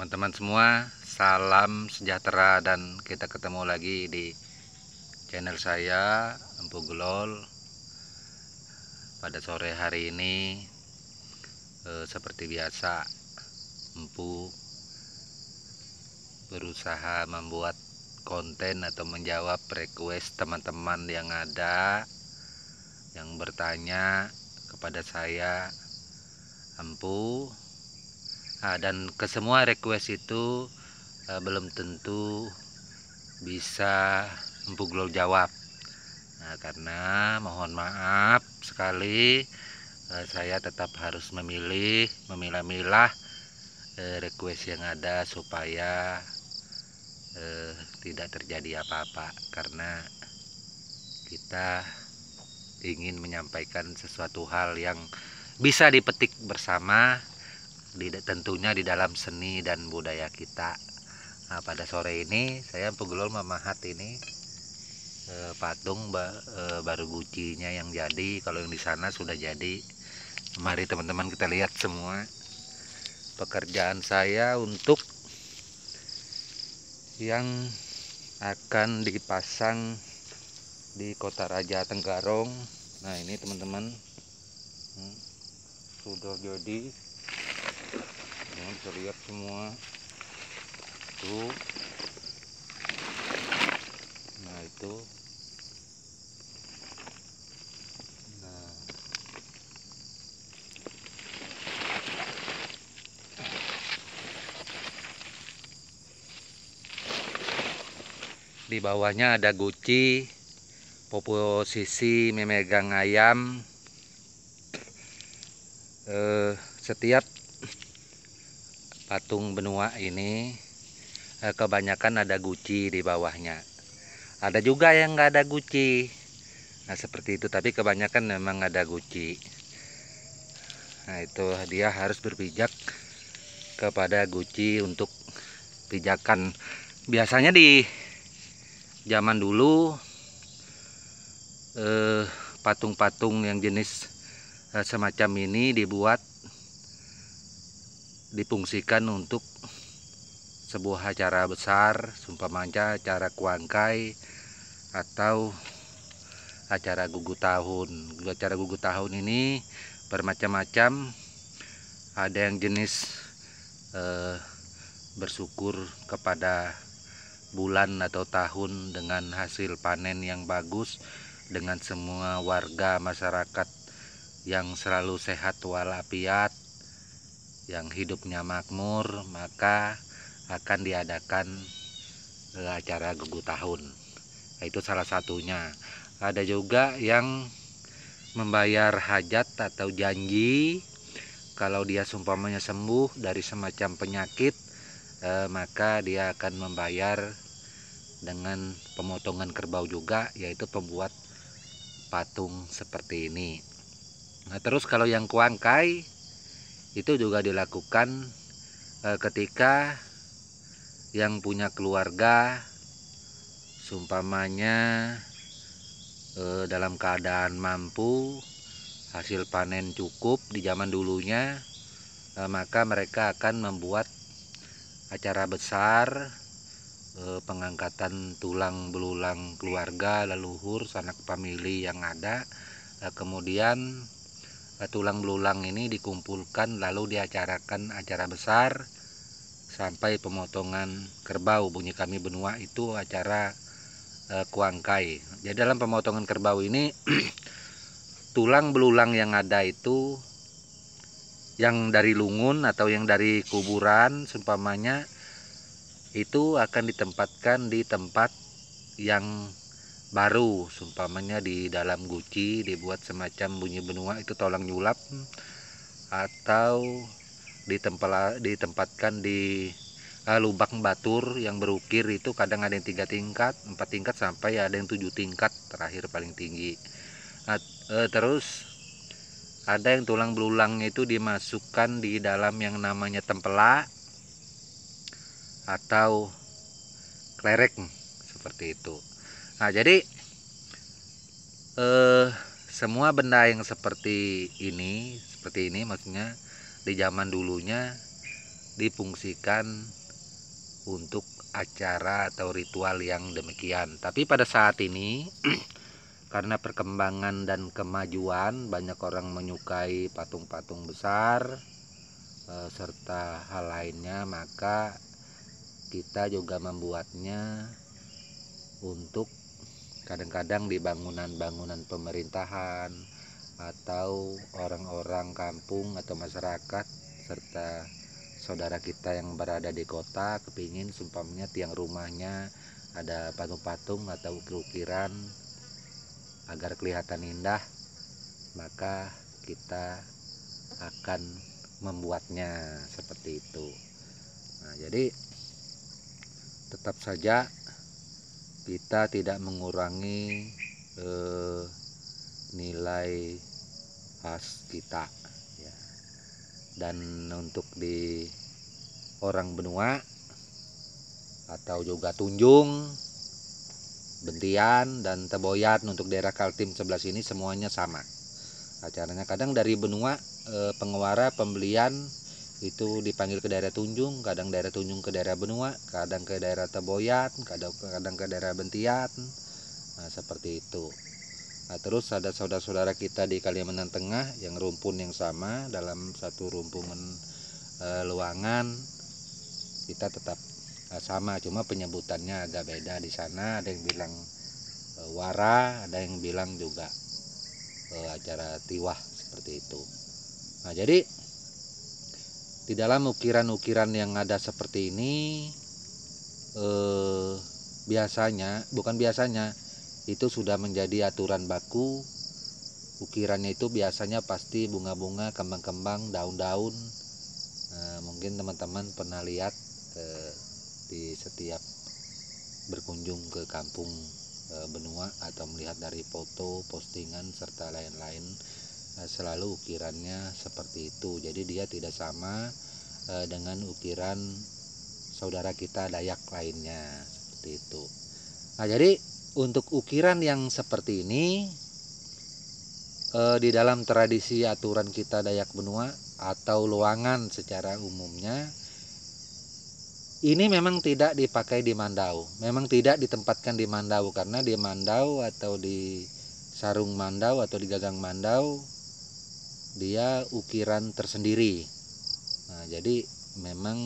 Teman-teman semua, salam sejahtera dan kita ketemu lagi di channel saya, Empu Gelol. Pada sore hari ini seperti biasa, Empu berusaha membuat konten atau menjawab request teman-teman yang ada yang bertanya kepada saya, Empu. Dan ke semua request itu belum tentu bisa Empu Gelol jawab. Karena mohon maaf sekali, saya tetap harus memilah-milah request yang ada supaya tidak terjadi apa-apa, karena kita ingin menyampaikan sesuatu hal yang bisa dipetik bersama, tentunya di dalam seni dan budaya kita. Pada sore ini saya Empu Gelol memahat ini patung baru gucinya yang jadi. Kalau yang di sana sudah jadi. Mari teman-teman kita lihat semua pekerjaan saya untuk yang akan dipasang di Kota Raja Tenggarong. Nah, ini teman-teman sudah jadi. Bisa lihat semua tuh. Nah, itu di bawahnya ada guci, posisi memegang ayam. Setiap patung benua ini kebanyakan ada guci di bawahnya. Ada juga yang nggak ada guci. Nah, seperti itu, tapi kebanyakan memang ada guci. Nah, itu dia harus berpijak kepada guci untuk pijakan. Biasanya di zaman dulu patung-patung yang jenis semacam ini difungsikan untuk sebuah acara besar, seumpamanya acara kuangkai atau acara gugur tahun. Acara gugur tahun ini bermacam-macam. Ada yang jenis bersyukur kepada bulan atau tahun dengan hasil panen yang bagus, dengan semua warga masyarakat yang selalu sehat walafiat, yang hidupnya makmur, maka akan diadakan acara gugur tahun. Itu salah satunya. Ada juga yang membayar hajat atau janji, kalau dia seumpamanya sembuh dari semacam penyakit, maka dia akan membayar dengan pemotongan kerbau juga, yaitu pembuat patung seperti ini. Nah, terus kalau yang kuangkai itu juga dilakukan ketika yang punya keluarga seumpamanya dalam keadaan mampu, hasil panen cukup di zaman dulunya, maka mereka akan membuat acara besar pengangkatan tulang belulang keluarga leluhur sanak famili yang ada. Kemudian tulang belulang ini dikumpulkan lalu diacarakan acara besar sampai pemotongan kerbau. Bunyi kami benua itu acara kuangkai. Jadi dalam pemotongan kerbau ini tulang belulang yang ada itu yang dari lungun atau yang dari kuburan seumpamanya itu akan ditempatkan di tempat yang baru, seumpamanya di dalam guci dibuat semacam bunyi benua itu tolong nyulap, atau ditempatkan di lubang batur yang berukir. Itu kadang ada yang 3 tingkat, 4 tingkat, sampai ada yang 7 tingkat terakhir paling tinggi. Terus ada yang tulang belulangnya itu dimasukkan di dalam yang namanya tempela atau klerek seperti itu. Nah, jadi semua benda yang seperti ini maksudnya di zaman dulunya difungsikan untuk acara atau ritual yang demikian. Tapi pada saat ini karena perkembangan dan kemajuan, banyak orang menyukai patung-patung besar serta hal lainnya, maka kita juga membuatnya untuk kadang-kadang di bangunan-bangunan pemerintahan atau orang-orang kampung atau masyarakat serta saudara kita yang berada di kota kepingin sumpamanya tiang rumahnya ada patung-patung atau ukiran agar kelihatan indah, maka kita akan membuatnya seperti itu. Nah, jadi tetap saja kita tidak mengurangi nilai khas kita ya. Dan untuk di orang benua atau juga Tunjung, Bentian dan Teboyan untuk daerah Kaltim sebelah sini semuanya sama acaranya. Kadang dari benua penguara pembelian itu dipanggil ke daerah Tunjung, kadang daerah Tunjung ke daerah benua, kadang ke daerah Teboyan, kadang ke daerah Bentian. Nah, seperti itu. Nah, terus ada saudara-saudara kita di Kalimantan Tengah yang rumpun yang sama dalam satu rumpungan luangan, kita tetap sama, cuma penyebutannya agak beda. Di sana ada yang bilang wara, ada yang bilang juga acara tiwah seperti itu. Nah, jadi di dalam ukiran-ukiran yang ada seperti ini bukan biasanya, itu sudah menjadi aturan baku. Ukirannya itu biasanya pasti bunga-bunga, kembang-kembang, daun-daun. Mungkin teman-teman pernah lihat di setiap berkunjung ke kampung benua atau melihat dari foto, postingan serta lain-lain, selalu ukirannya seperti itu. Jadi dia tidak sama dengan ukiran saudara kita Dayak lainnya seperti itu. Nah, jadi untuk ukiran yang seperti ini di dalam tradisi aturan kita Dayak benua atau luangan secara umumnya, ini memang tidak dipakai di Mandau, memang tidak ditempatkan di Mandau, karena di Mandau atau di sarung Mandau atau di gagang Mandau dia ukiran tersendiri. Nah, jadi memang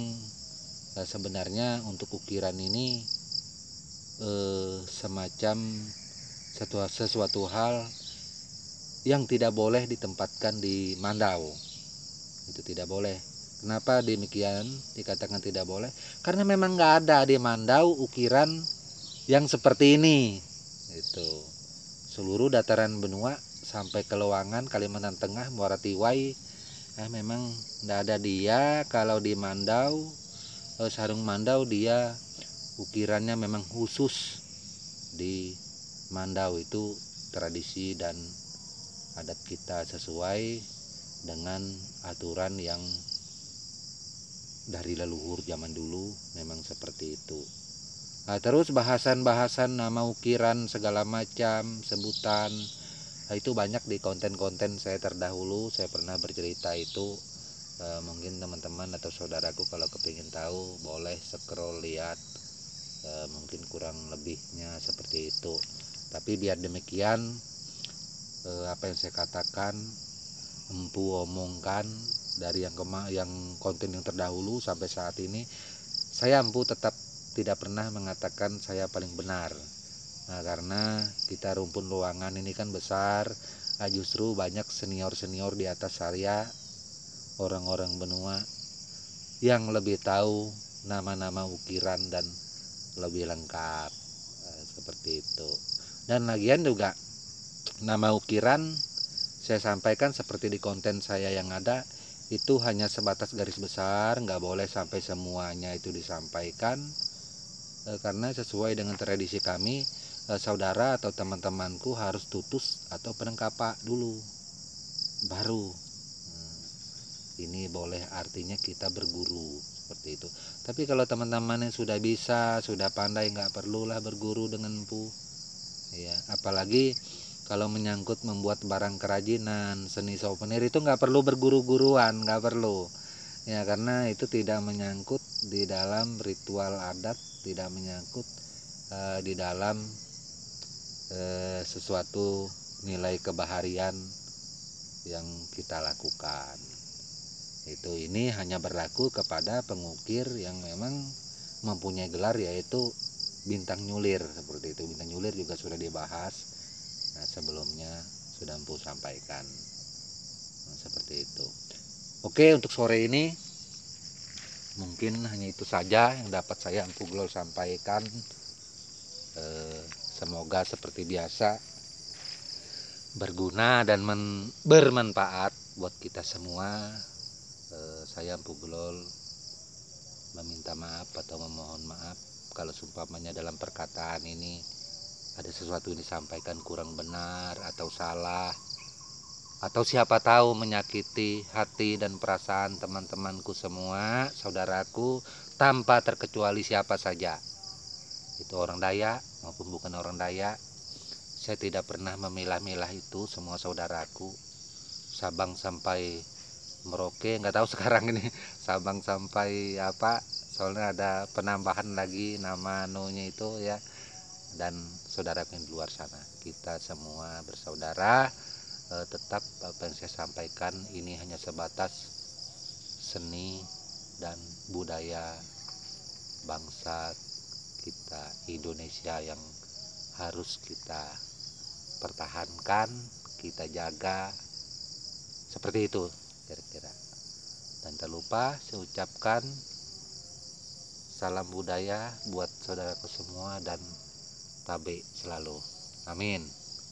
sebenarnya untuk ukiran ini semacam sesuatu hal yang tidak boleh ditempatkan di Mandau. Itu tidak boleh. Kenapa demikian dikatakan tidak boleh? Karena memang nggak ada di Mandau ukiran yang seperti ini. Itu seluruh dataran benua sampai ke Luangan, Kalimantan Tengah, Muara Tiwai, memang nggak ada dia. Kalau di Mandau, sarung Mandau dia ukirannya memang khusus di Mandau. Itu tradisi dan adat kita sesuai dengan aturan yang dari leluhur zaman dulu memang seperti itu. Nah, terus bahasan-bahasan nama ukiran segala macam sebutan, itu banyak di konten-konten saya terdahulu. Saya pernah bercerita itu. Mungkin teman-teman atau saudaraku kalau kepingin tahu boleh scroll lihat, mungkin kurang lebihnya seperti itu. Tapi biar demikian, apa yang saya katakan empu omongkan dari yang konten yang terdahulu sampai saat ini, saya empu tetap tidak pernah mengatakan saya paling benar. Nah, karena kita rumpun luangan ini kan besar, justru banyak senior-senior di atas saya, orang-orang benua yang lebih tahu nama-nama ukiran dan lebih lengkap, seperti itu. Dan lagian juga nama ukiran saya sampaikan seperti di konten saya yang ada, itu hanya sebatas garis besar, nggak boleh sampai semuanya itu disampaikan, karena sesuai dengan tradisi kami, saudara atau teman-temanku harus tutus atau penengkapa dulu, baru ini boleh, artinya kita berguru seperti itu. Tapi kalau teman-teman yang sudah bisa, sudah pandai, nggak perlulah berguru dengan empu ya. Apalagi kalau menyangkut membuat barang kerajinan, seni souvenir, itu nggak perlu berguru-guruan, nggak perlu Ya, karena itu tidak menyangkut di dalam ritual adat, tidak menyangkut di dalam sesuatu nilai kebaharian yang kita lakukan. Ini hanya berlaku kepada pengukir yang memang mempunyai gelar, yaitu bintang nyulir seperti itu. Bintang nyulir juga sudah dibahas, nah, sebelumnya sudah Empu sampaikan. Nah, seperti itu. Oke, untuk sore ini mungkin hanya itu saja yang dapat saya Empu Glol sampaikan. Semoga seperti biasa berguna dan bermanfaat buat kita semua. Saya Empu Glol meminta maaf atau memohon maaf kalau seumpamanya dalam perkataan ini ada sesuatu yang disampaikan kurang benar atau salah, atau siapa tahu menyakiti hati dan perasaan teman-temanku semua, saudaraku, tanpa terkecuali siapa saja, itu orang Dayak maupun bukan orang Dayak. Saya tidak pernah memilah-milah itu, semua saudaraku, Sabang sampai Merauke, nggak tahu sekarang ini Sabang sampai apa, soalnya ada penambahan lagi nama nunya itu ya. Dan saudara yang di luar sana, kita semua bersaudara. Tetap apa yang saya sampaikan ini hanya sebatas seni dan budaya bangsa kita Indonesia yang harus kita pertahankan, kita jaga, seperti itu kira-kira. Dan tak lupa saya ucapkan salam budaya buat saudaraku semua dan tabe selalu. Amin.